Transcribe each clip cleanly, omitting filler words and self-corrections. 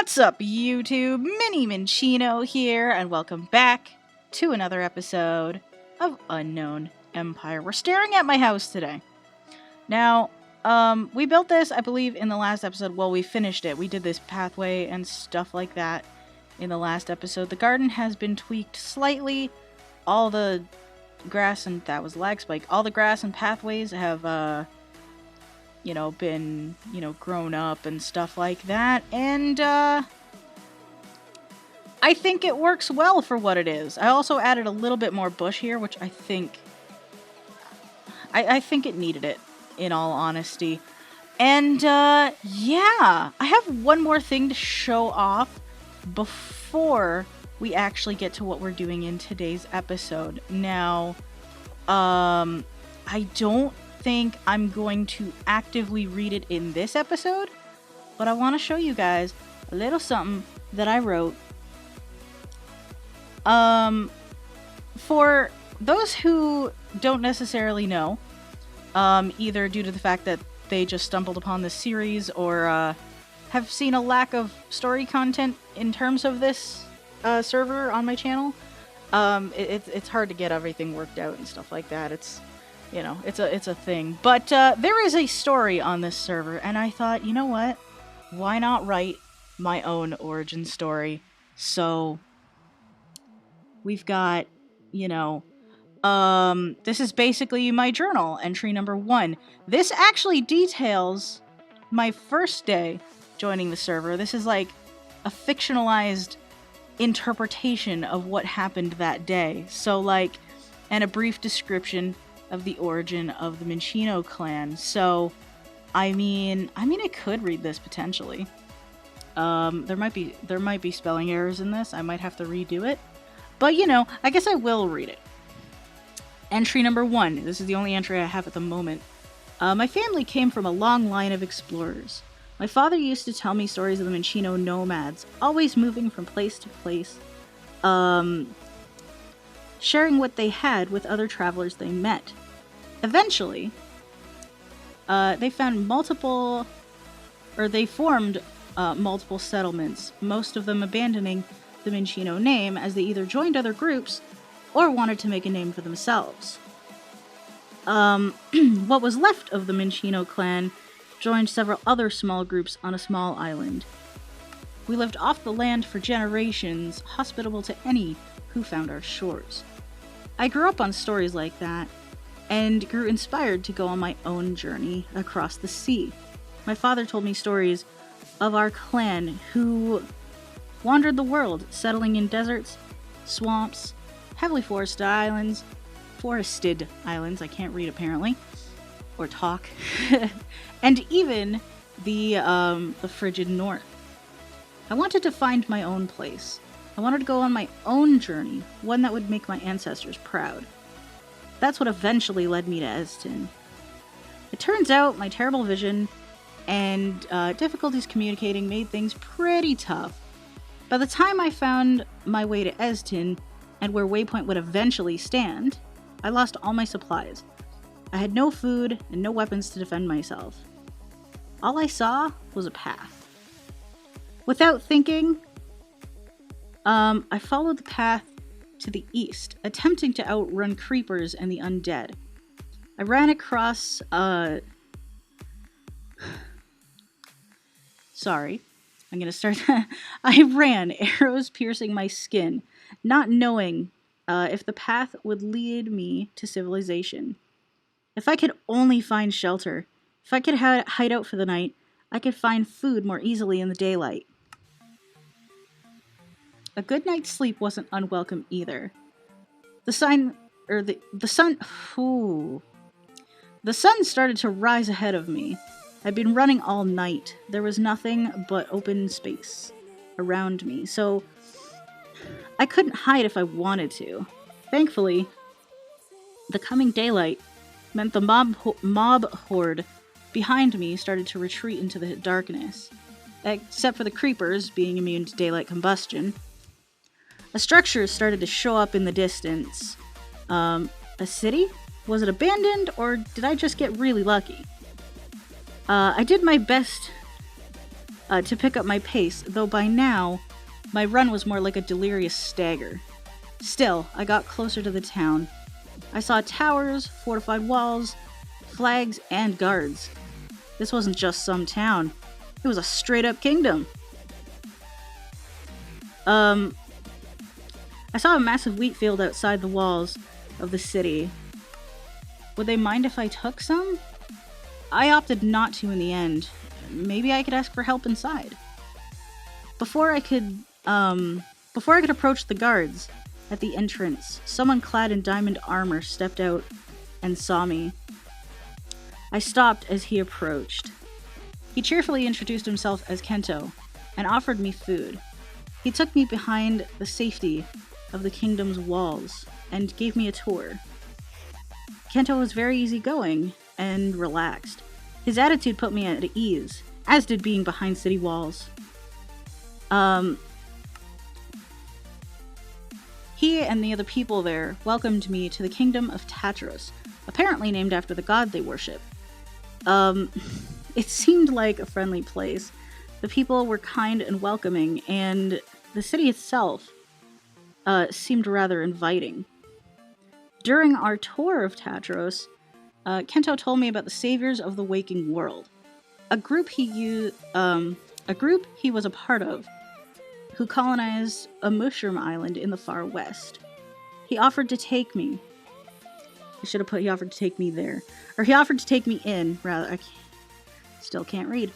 What's up, YouTube? Mini Minchino here, and welcome back to another episode of Unknown Empire. We're staring at my house today. Now, we built this, I believe, in the last episode. Well, we finished it. We did this pathway and stuff like that in the last episode. The garden has been tweaked slightly. All the grass, and that was lag spike. All the grass and pathways have, been, grown up and stuff like that. And, I think it works well for what it is. I also added a little bit more bush here, which I think it needed it, in all honesty. And, yeah, I have one more thing to show off before we actually get to what we're doing in today's episode. Now, I don't think I'm going to actively read it in this episode, but I want to show you guys a little something that I wrote. For those who don't necessarily know, either due to the fact that they just stumbled upon this series or have seen a lack of story content in terms of this server on my channel, it's hard to get everything worked out and stuff like that. It's a thing. But there is a story on this server, and I thought, you know what? Why not write my own origin story? So we've got, this is basically my journal, entry number 1. This actually details my first day joining the server. This is like a fictionalized interpretation of what happened that day. So and a brief description of the origin of the Minchino clan. So, I mean, I could read this potentially. There might be spelling errors in this. I might have to redo it. But, I guess I will read it. Entry number 1. This is the only entry I have at the moment. My family came from a long line of explorers. My father used to tell me stories of the Minchino nomads, always moving from place to place, sharing what they had with other travelers they met. Eventually, they formed multiple settlements, most of them abandoning the Minchino name as they either joined other groups or wanted to make a name for themselves. What was left of the Minchino clan joined several other small groups on a small island. We lived off the land for generations, hospitable to any who found our shores. I grew up on stories like that, and grew inspired to go on my own journey across the sea. My father told me stories of our clan who wandered the world, settling in deserts, swamps, heavily forested islands, I can't read apparently, or talk, and even the frigid north. I wanted to find my own place. I wanted to go on my own journey, one that would make my ancestors proud. That's what eventually led me to Eztin. It turns out my terrible vision and difficulties communicating made things pretty tough. By the time I found my way to Eztin, and where Waypoint would eventually stand, I lost all my supplies. I had no food and no weapons to defend myself. All I saw was a path. Without thinking, I followed the path to the east, attempting to outrun creepers and the undead. I ran across, Sorry, I'm gonna start I ran, arrows piercing my skin, not knowing if the path would lead me to civilization. If I could only find shelter, if I could hide out for the night, I could find food more easily in the daylight. A good night's sleep wasn't unwelcome either. The sun started to rise ahead of me. I'd been running all night. There was nothing but open space around me, so I couldn't hide if I wanted to. Thankfully, the coming daylight meant the mob horde behind me started to retreat into the darkness, except for the creepers being immune to daylight combustion. A structure started to show up in the distance. A city? Was it abandoned, or did I just get really lucky? I did my best to pick up my pace, though by now, my run was more like a delirious stagger. Still, I got closer to the town. I saw towers, fortified walls, flags, and guards. This wasn't just some town. It was a straight-up kingdom. I saw a massive wheat field outside the walls of the city. Would they mind if I took some? I opted not to in the end. Maybe I could ask for help inside. Before I could approach the guards at the entrance, someone clad in diamond armor stepped out and saw me. I stopped as he approached. He cheerfully introduced himself as Kento and offered me food. He took me behind the safety of the kingdom's walls and gave me a tour. Kento was very easygoing and relaxed. His attitude put me at ease, as did being behind city walls. He and the other people there welcomed me to the kingdom of Tatros, apparently named after the god they worship. It seemed like a friendly place. The people were kind and welcoming, and the city itself seemed rather inviting. During our tour of Tatros, Kento told me about the saviors of the waking world, a group he was a part of, who colonized a mushroom island in the far west. He offered to take me. I should have put he offered to take me there, or he offered to take me in. Rather, still can't read.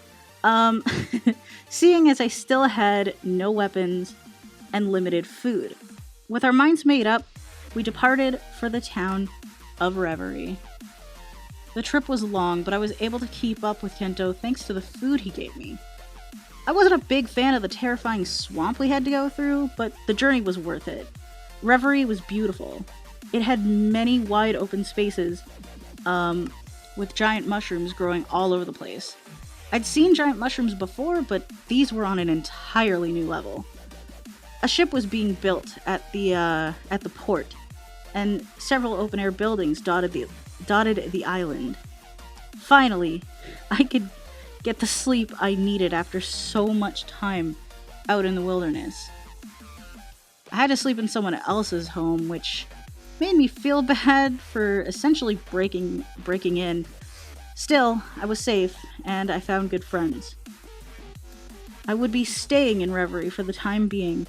Seeing as I still had no weapons and limited food. With our minds made up, we departed for the town of Reverie. The trip was long, but I was able to keep up with Kento thanks to the food he gave me. I wasn't a big fan of the terrifying swamp we had to go through, but the journey was worth it. Reverie was beautiful. It had many wide open spaces, with giant mushrooms growing all over the place. I'd seen giant mushrooms before, but these were on an entirely new level. A ship was being built at the port, and several open-air buildings dotted the island. Finally, I could get the sleep I needed after so much time out in the wilderness. I had to sleep in someone else's home, which made me feel bad for essentially breaking in. Still, I was safe, and I found good friends. I would be staying in Reverie for the time being,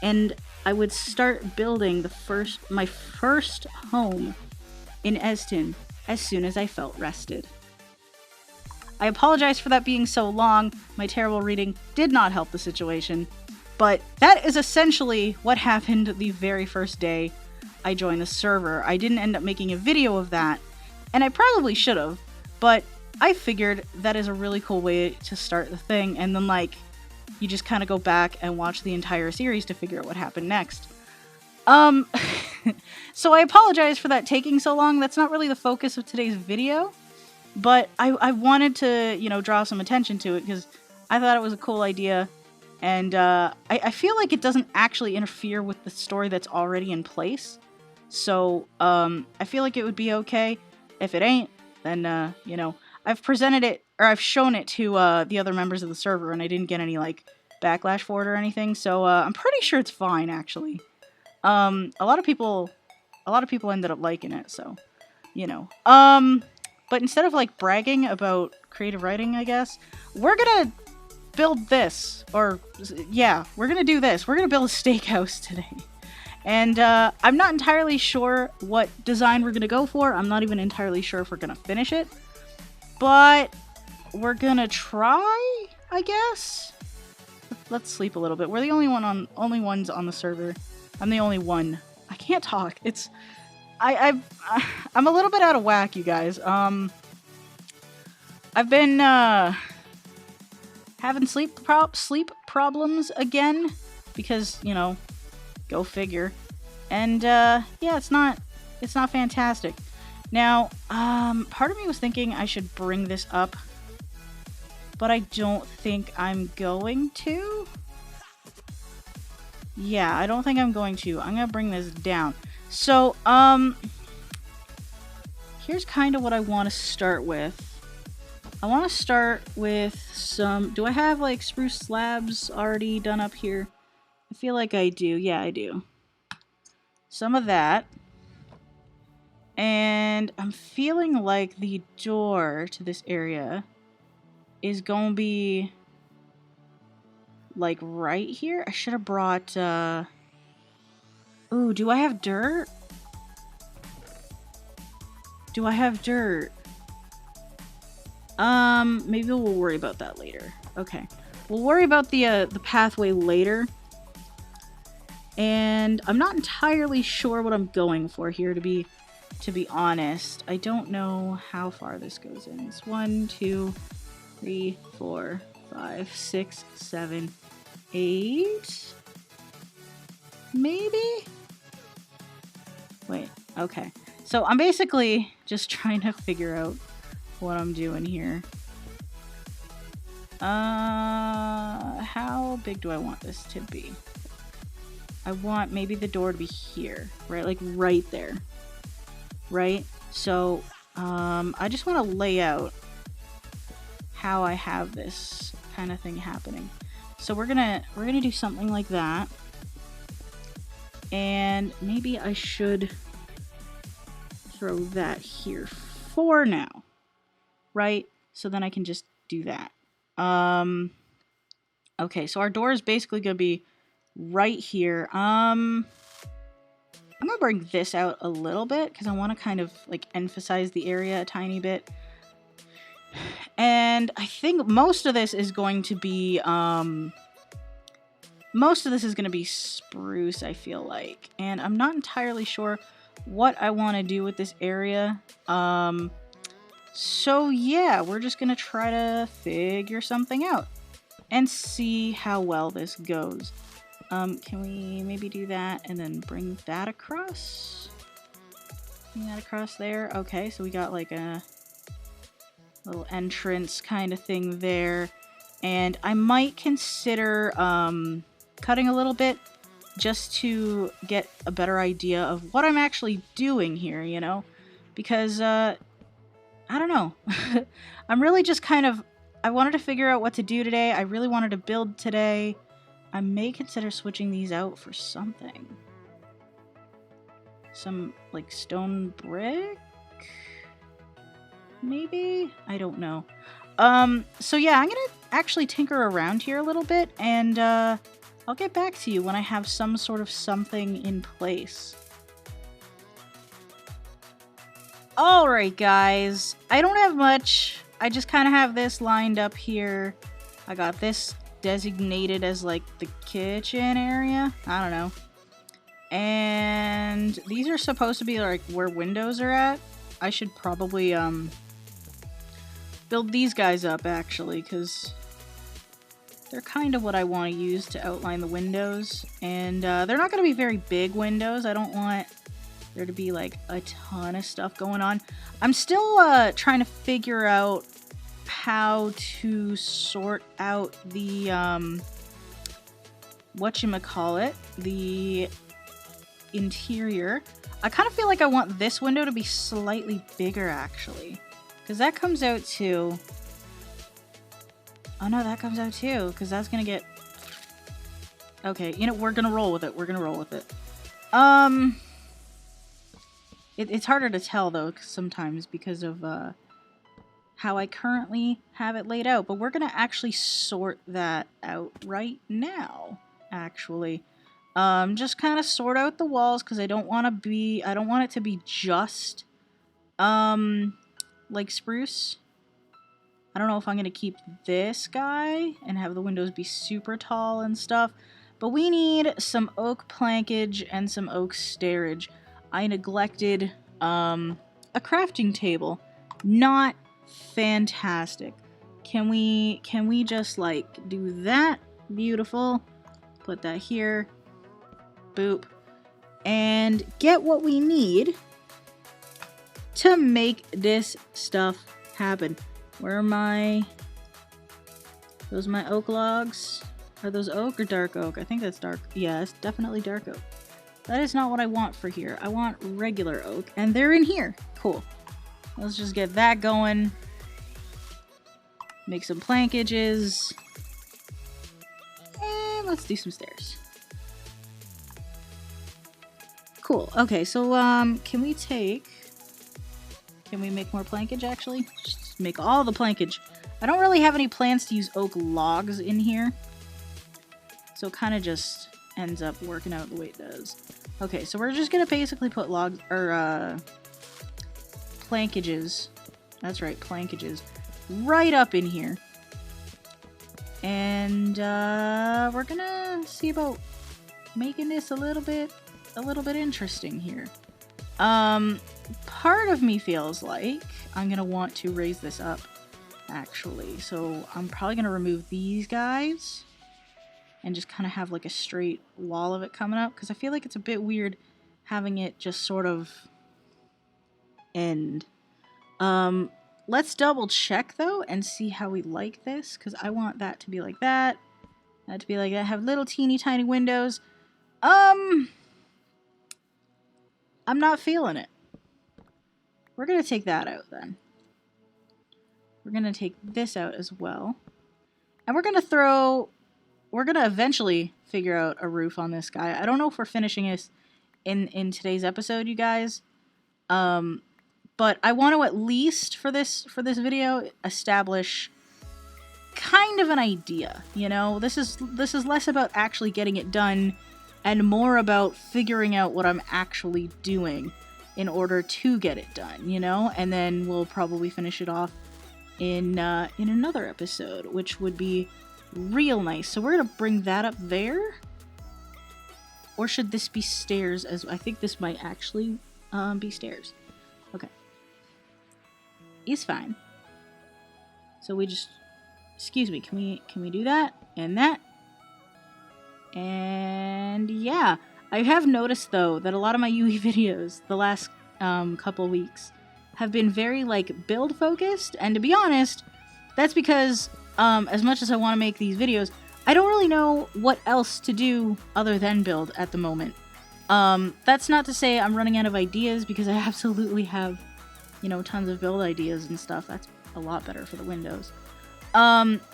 and I would start building my first home in Eztin as soon as I felt rested. I apologize for that being so long. My terrible reading did not help the situation, but that is essentially what happened the very first day I joined the server. I didn't end up making a video of that, and I probably should have, but I figured that is a really cool way to start the thing, and then you just kind of go back and watch the entire series to figure out what happened next. So I apologize for that taking so long. That's not really the focus of today's video, but I wanted to, draw some attention to it because I thought it was a cool idea, and I feel like it doesn't actually interfere with the story that's already in place. So I feel like it would be okay. If it ain't, then I've presented it, or I've shown it to the other members of the server, and I didn't get any backlash for it or anything. So I'm pretty sure it's fine, actually. A lot of people ended up liking it, so but instead of bragging about creative writing, I guess we're gonna build this, or yeah, we're gonna do this. We're gonna build a steakhouse today. And I'm not entirely sure what design we're gonna go for. I'm not even entirely sure if we're gonna finish it, but we're gonna try, I guess. Let's sleep a little bit. We're the only ones on the server. I'm the only one. I can't talk. I'm a little bit out of whack, you guys. I've been having sleep problems again because go figure. And yeah, it's not fantastic. Now, part of me was thinking I should bring this up, but I don't think I'm going to. Yeah, I don't think I'm going to. I'm gonna bring this down. So, here's kind of what I want to start with. I want to start with some... Do I have like spruce slabs already done up here? I feel like I do. Yeah, I do. Some of that. And I'm feeling like the door to this area is going to be like right here. I should have brought... Ooh, do I have dirt? Do I have dirt? Maybe we'll worry about that later. Okay. We'll worry about the pathway later. And I'm not entirely sure what I'm going for here, to be honest. I don't know how far this goes in. It's 1, 2, 3, 4, 5, 6, 7, 8. Maybe? Wait, okay. So I'm basically just trying to figure out what I'm doing here. How big do I want this to be? I want maybe the door to be here, right? Like right there, right? So, I just want to lay out how I have this kind of thing happening. So we're gonna do something like that. And maybe I should throw that here for now, right? So then I can just do that. Okay, so our door is basically gonna be right here. I'm gonna bring this out a little bit because I want to kind of like emphasize the area a tiny bit. And I think most of this is going to be spruce, I feel like. And I'm not entirely sure what I want to do with this area. So yeah, we're just gonna try to figure something out and see how well this goes. Can we maybe do that and then bring that across? Bring that across there. Okay, so we got like a little entrance kind of thing there. And I might consider cutting a little bit just to get a better idea of what I'm actually doing here, you know? Because, I don't know. I'm really just kind of... I wanted to figure out what to do today. I really wanted to build today. I may consider switching these out for something. Some, like, stone brick? Maybe? I don't know. So yeah, I'm gonna actually tinker around here a little bit, and, I'll get back to you when I have some sort of something in place. Alright, guys. I don't have much. I just kind of have this lined up here. I got this designated as like the kitchen area. I don't know. And these are supposed to be like where windows are at. I should probably build these guys up actually, because they're kind of what I want to use to outline the windows. And they're not going to be very big windows. I don't want there to be like a ton of stuff going on. I'm still trying to figure out how to sort out the whatchamacallit, the interior. I kind of feel like I want this window to be slightly bigger actually, because that comes out to... Oh no, that comes out too, because that's gonna get... Okay, you know, we're gonna roll with it. We're gonna roll with it. It's harder to tell though sometimes because of how I currently have it laid out, but we're gonna actually sort that out right now, actually. Just kind of sort out the walls because I don't want it to be just like spruce. I don't know if I'm gonna keep this guy and have the windows be super tall and stuff, but we need some oak plankage and some oak stairage. I neglected a crafting table. Not fantastic. Can we just like do that? Beautiful. Put that here. Boop. And get what we need to make this stuff happen. Where are my... Those my oak logs? Are those oak or dark oak? I think that's dark. Yeah, it's definitely dark oak. That is not what I want for here. I want regular oak. And they're in here. Cool. Let's just get that going. Make some plankages. And let's do some stairs. Cool. Okay, so can we make more plankage actually? Just make all the plankage. I don't really have any plans to use oak logs in here. So it kind of just ends up working out the way it does. Okay, so we're just gonna basically put logs or plankages. That's right, plankages right up in here. And we're gonna see about making this a little bit interesting here. Part of me feels like I'm gonna want to raise this up actually. So I'm probably gonna remove these guys and just kind of have like a straight wall of it coming up, because I feel like it's a bit weird having it just sort of end. Let's double check though and see how we like this, because I want that to be like that, that to be like that, have little teeny tiny windows. I'm not feeling it. We're gonna take that out then. We're gonna take this out as well. And we're gonna eventually figure out a roof on this guy. I don't know if we're finishing this in today's episode, you guys. But I want to at least for this video establish kind of an idea, you know? This is less about actually getting it done and more about figuring out what I'm actually doing in order to get it done, you know? And then we'll probably finish it off in another episode, which would be real nice. So we're gonna bring that up there. Or should this be stairs? As I think this might actually be stairs. Okay. Is fine. So we just, excuse me, can we do that and that? And yeah, I have noticed though that a lot of my UE videos the last couple weeks have been very like build focused, and to be honest, that's because as much as I want to make these videos, I don't really know what else to do other than build at the moment. That's not to say I'm running out of ideas, because I absolutely have, you know, tons of build ideas and stuff. That's a lot better for the windows.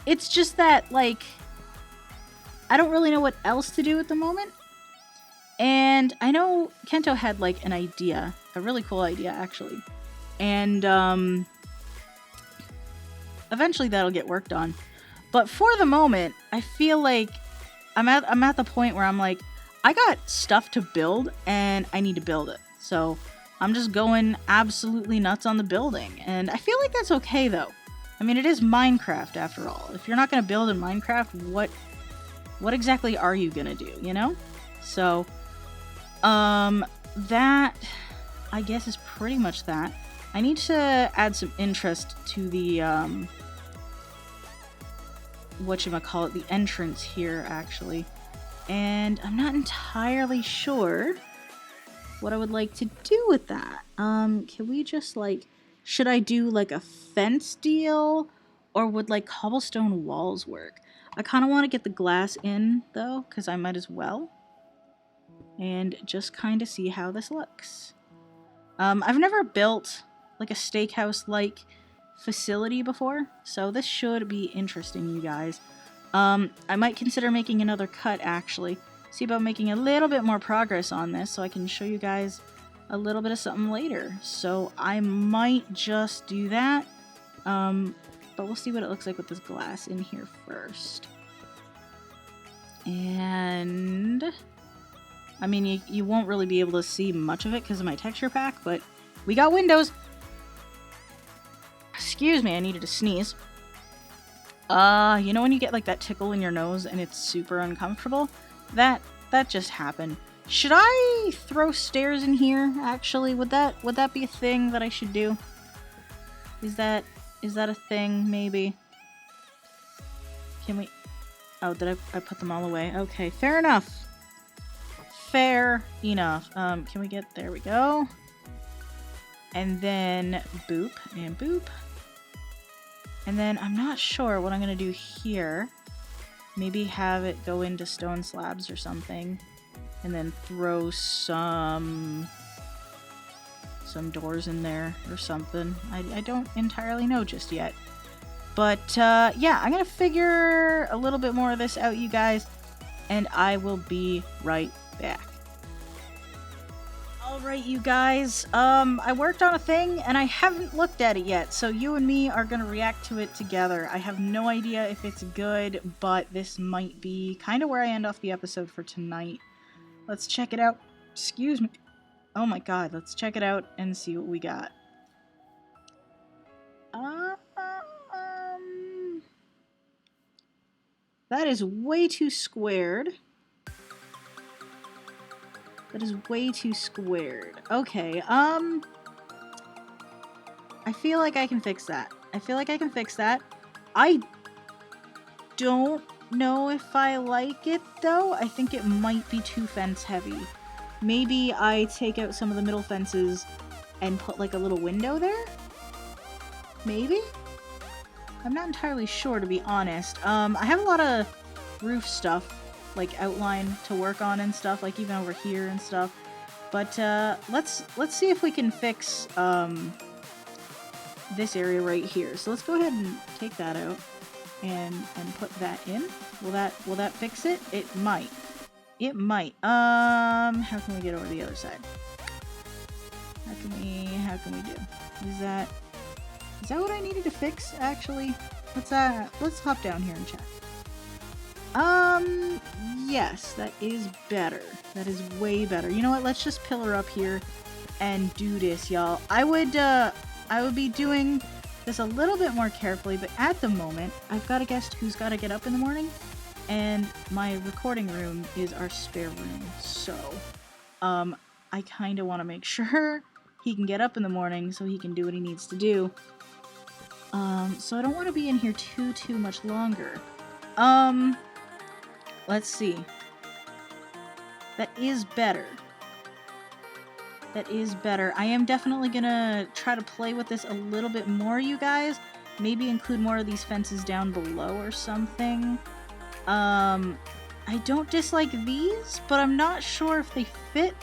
It's just that, like, I don't really know what else to do at the moment. And I know Kento had, like, an idea. A really cool idea, actually. And, eventually that'll get worked on. But for the moment, I feel like I'm at the point where I'm like, I got stuff to build, and I need to build it. So I'm just going absolutely nuts on the building. And I feel like that's okay, though. I mean, it is Minecraft, after all. If you're not going to build in Minecraft, what exactly are you going to do, you know? So, that, I guess, is pretty much that. I need to add some interest to the, whatchamacallit, the entrance here, actually. And I'm not entirely sure what I would like to do with that. Can we just, like, should I do, like, a fence deal? Or would, like, cobblestone walls work? I kind of want to get the glass in, though, because I might as well. And just kind of see how this looks. I've never built, like, a steakhouse-like facility before, so this should be interesting, you guys. I might consider making another cut, actually. See about making a little bit more progress on this so I can show you guys a little bit of something later. So I might just do that. But we'll see what it looks like with this glass in here first. And I mean, you won't really be able to see much of it because of my texture pack, but we got windows. Excuse me, I needed to sneeze. You know when you get like that tickle in your nose and it's super uncomfortable? That just happened. Should I throw stairs in here, actually? Would that be a thing that I should do? Is that a thing, maybe? Can we... Oh, did I put them all away? Okay, fair enough. Fair enough. Can we get... There we go. And then boop and boop. And then I'm not sure what I'm going to do here. Maybe have it go into stone slabs or something. And then throw some doors in there or something. I don't entirely know just yet. But, yeah, I'm gonna figure a little bit more of this out, you guys, and I will be right back. Alright, you guys, I worked on a thing, and I haven't looked at it yet, so you and me are gonna react to it together. I have no idea if it's good, but this might be kind of where I end off the episode for tonight. Let's check it out. Excuse me. Oh my god, let's check it out and see what we got. That is way too squared. That is way too squared. Okay, I feel like I can fix that. I don't know if I like it, though. I think it might be too fence heavy. Maybe I take out some of the middle fences and put, like, a little window there? Maybe? I'm not entirely sure, to be honest. I have a lot of roof stuff, like outline to work on and stuff, like even over here and stuff. But let's see if we can fix this area right here. So let's go ahead and take that out and put that in. Will that fix it? It might. It might. How can we get over the other side? How can we do? Is that what I needed to fix, actually? Let's hop down here and check. Yes, that is better. That is way better. You know what? Let's just pillar up here and do this, y'all. I would be doing this a little bit more carefully, but at the moment, I've got a guest who's got to get up in the morning, and my recording room is our spare room, so, I kind of want to make sure he can get up in the morning so he can do what he needs to do. So I don't want to be in here too much longer. Let's see. That is better. That is better. I am definitely gonna try to play with this a little bit more, you guys. Maybe include more of these fences down below or something. I don't dislike these, but I'm not sure if they fit,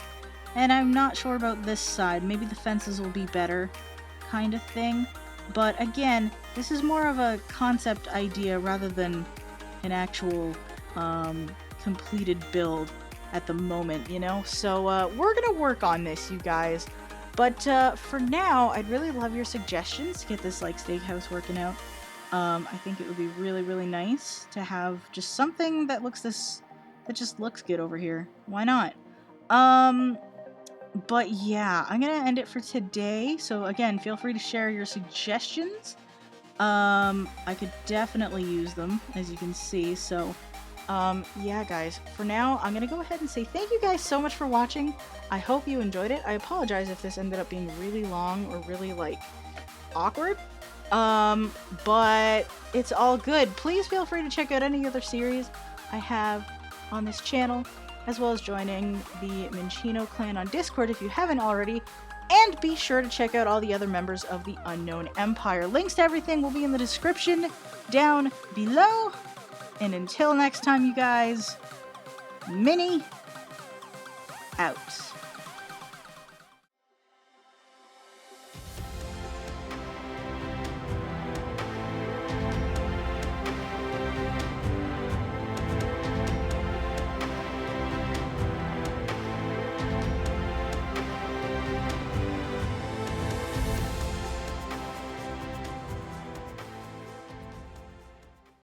and I'm not sure about this side. Maybe the fences will be better, kind of thing. But again, this is more of a concept idea rather than an actual completed build at the moment, you know? So we're gonna work on this, you guys. But for now, I'd really love your suggestions to get this like steakhouse working out. I think it would be really nice to have just something that just looks good over here. Why not? But yeah, I'm gonna end it for today. So again, feel free to share your suggestions. I could definitely use them, as you can see. So yeah, guys, for now, I'm gonna go ahead and say thank you guys so much for watching. I hope you enjoyed it. I apologize if this ended up being really long or really, like, awkward. But it's all good. Please feel free to check out any other series I have on this channel, as well as joining the Minchino clan on Discord if you haven't already. And be sure to check out all the other members of the Unknown Empire. Links to everything will be in the description down below. And until next time, you guys, Minnie out.